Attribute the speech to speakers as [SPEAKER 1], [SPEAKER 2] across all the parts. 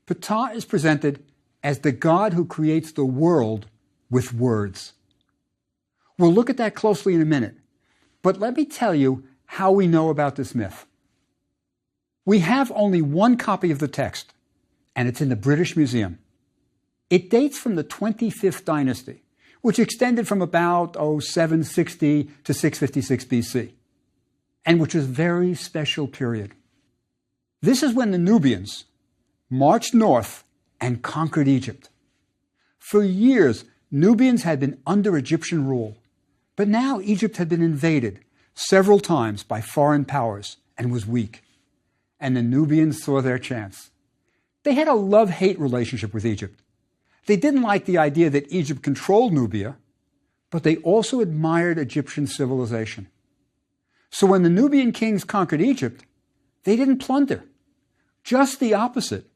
[SPEAKER 1] Ptah is presented as the God who creates the world with words. We'll look at that closely in a minute, but let me tell you how we know about this myth. We have only one copy of the text, and it's in the British Museum. It dates from the 25th dynasty, which extended from about 760 to 656 BC, and which was a very special period. This is when the Nubians marched north and conquered Egypt. For years, Nubians had been under Egyptian rule, but now Egypt had been invaded several times by foreign powers and was weak, and the Nubians saw their chance. They had a love-hate relationship with Egypt. They didn't like the idea that Egypt controlled Nubia, but they also admired Egyptian civilization. So when the Nubian kings conquered Egypt, they didn't plunder. Just the opposite.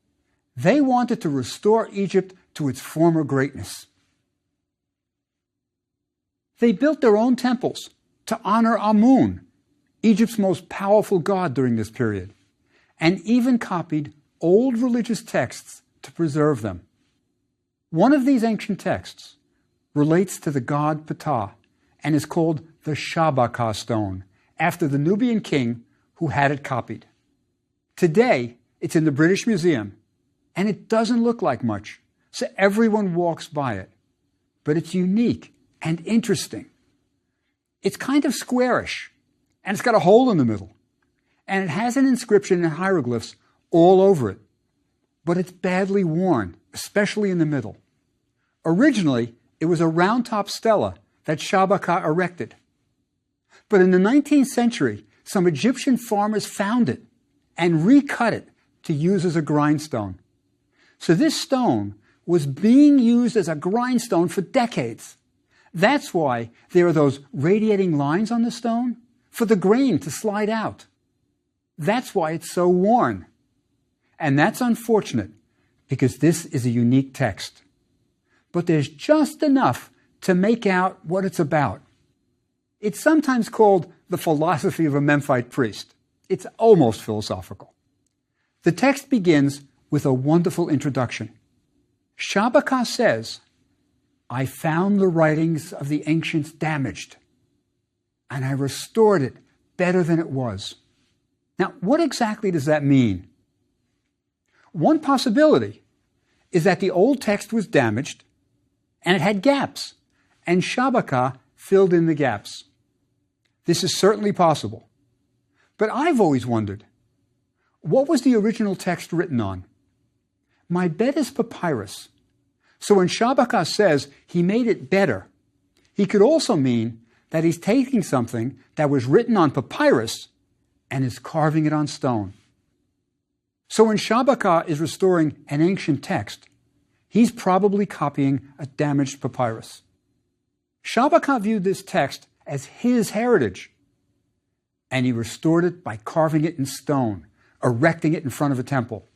[SPEAKER 1] They wanted to restore Egypt to its former greatness. They built their own temples to honor Amun, Egypt's most powerful god during this period, and even copied old religious texts to preserve them. One of these ancient texts relates to the god Ptah and is called the Shabaka stone, after the Nubian king who had it copied. Today, it's in the British Museum, and it doesn't look like much, so everyone walks by it. But it's unique and interesting. It's kind of squarish, and it's got a hole in the middle, and it has an inscription in hieroglyphs all over it. But it's badly worn, especially in the middle. Originally, it was a round-top stela that Shabaka erected. But in the 19th century, some Egyptian farmers found it and recut it to use as a grindstone. So this stone was being used as a grindstone for decades. That's why there are those radiating lines on the stone, for the grain to slide out. That's why it's so worn. And that's unfortunate, because this is a unique text. But there's just enough to make out what it's about. It's sometimes called the philosophy of a Memphite priest. It's almost philosophical. The text begins with a wonderful introduction. Shabaka says, "I found the writings of the ancients damaged, and I restored it better than it was." Now, what exactly does that mean? One possibility is that the old text was damaged and it had gaps, and Shabaka filled in the gaps. This is certainly possible. But I've always wondered, what was the original text written on? My bet is papyrus. So when Shabaka says he made it better, he could also mean that he's taking something that was written on papyrus and is carving it on stone. So when Shabaka is restoring an ancient text, he's probably copying a damaged papyrus. Shabaka viewed this text as his heritage, and he restored it by carving it in stone, erecting it in front of a temple.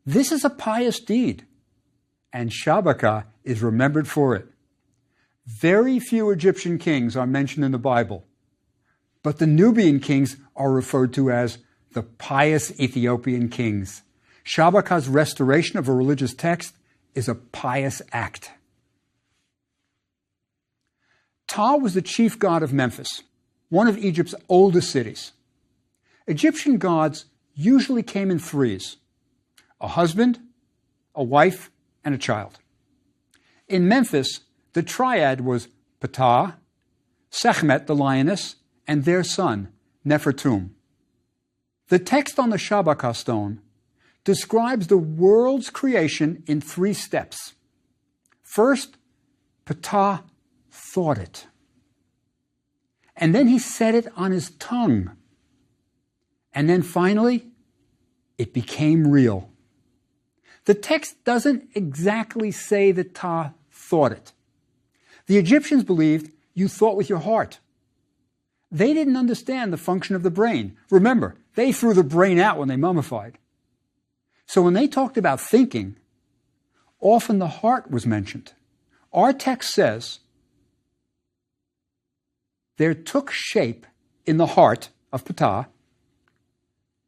[SPEAKER 1] This is a pious deed, and Shabaka is remembered for it. Very few Egyptian kings are mentioned in the Bible, but the Nubian kings are referred to as the pious Ethiopian kings. Shabaka's restoration of a religious text is a pious act. Ptah was the chief god of Memphis, one of Egypt's oldest cities. Egyptian gods usually came in threes: a husband, a wife, and a child. In Memphis, the triad was Ptah, Sekhmet the lioness, and their son, Nefertum. The text on the Shabaka stone describes the world's creation in 3 steps. First, Ptah thought it. And then he said it on his tongue. And then finally, it became real. The text doesn't exactly say that Ptah thought it. The Egyptians believed you thought with your heart. They didn't understand the function of the brain. Remember, they threw the brain out when they mummified. So when they talked about thinking, often the heart was mentioned. Our text says, there took shape in the heart of Ptah,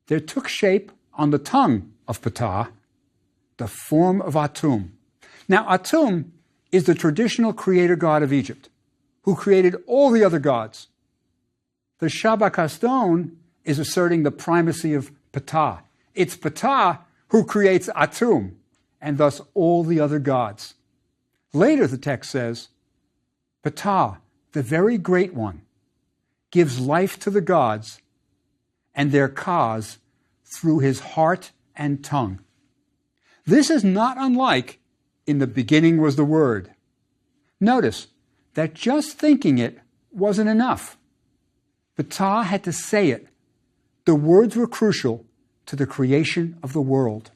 [SPEAKER 1] there took shape on the tongue of Ptah, the form of Atum. Now, Atum is the traditional creator god of Egypt, who created all the other gods. The Shabaka stone is asserting the primacy of Ptah. It's Ptah who creates Atum, and thus all the other gods. Later, the text says, Ptah, the very great one, gives life to the gods and their cause through his heart and tongue. This is not unlike in the beginning was the Word. Notice that just thinking it wasn't enough. Ptah had to say it. The words were crucial to the creation of the world.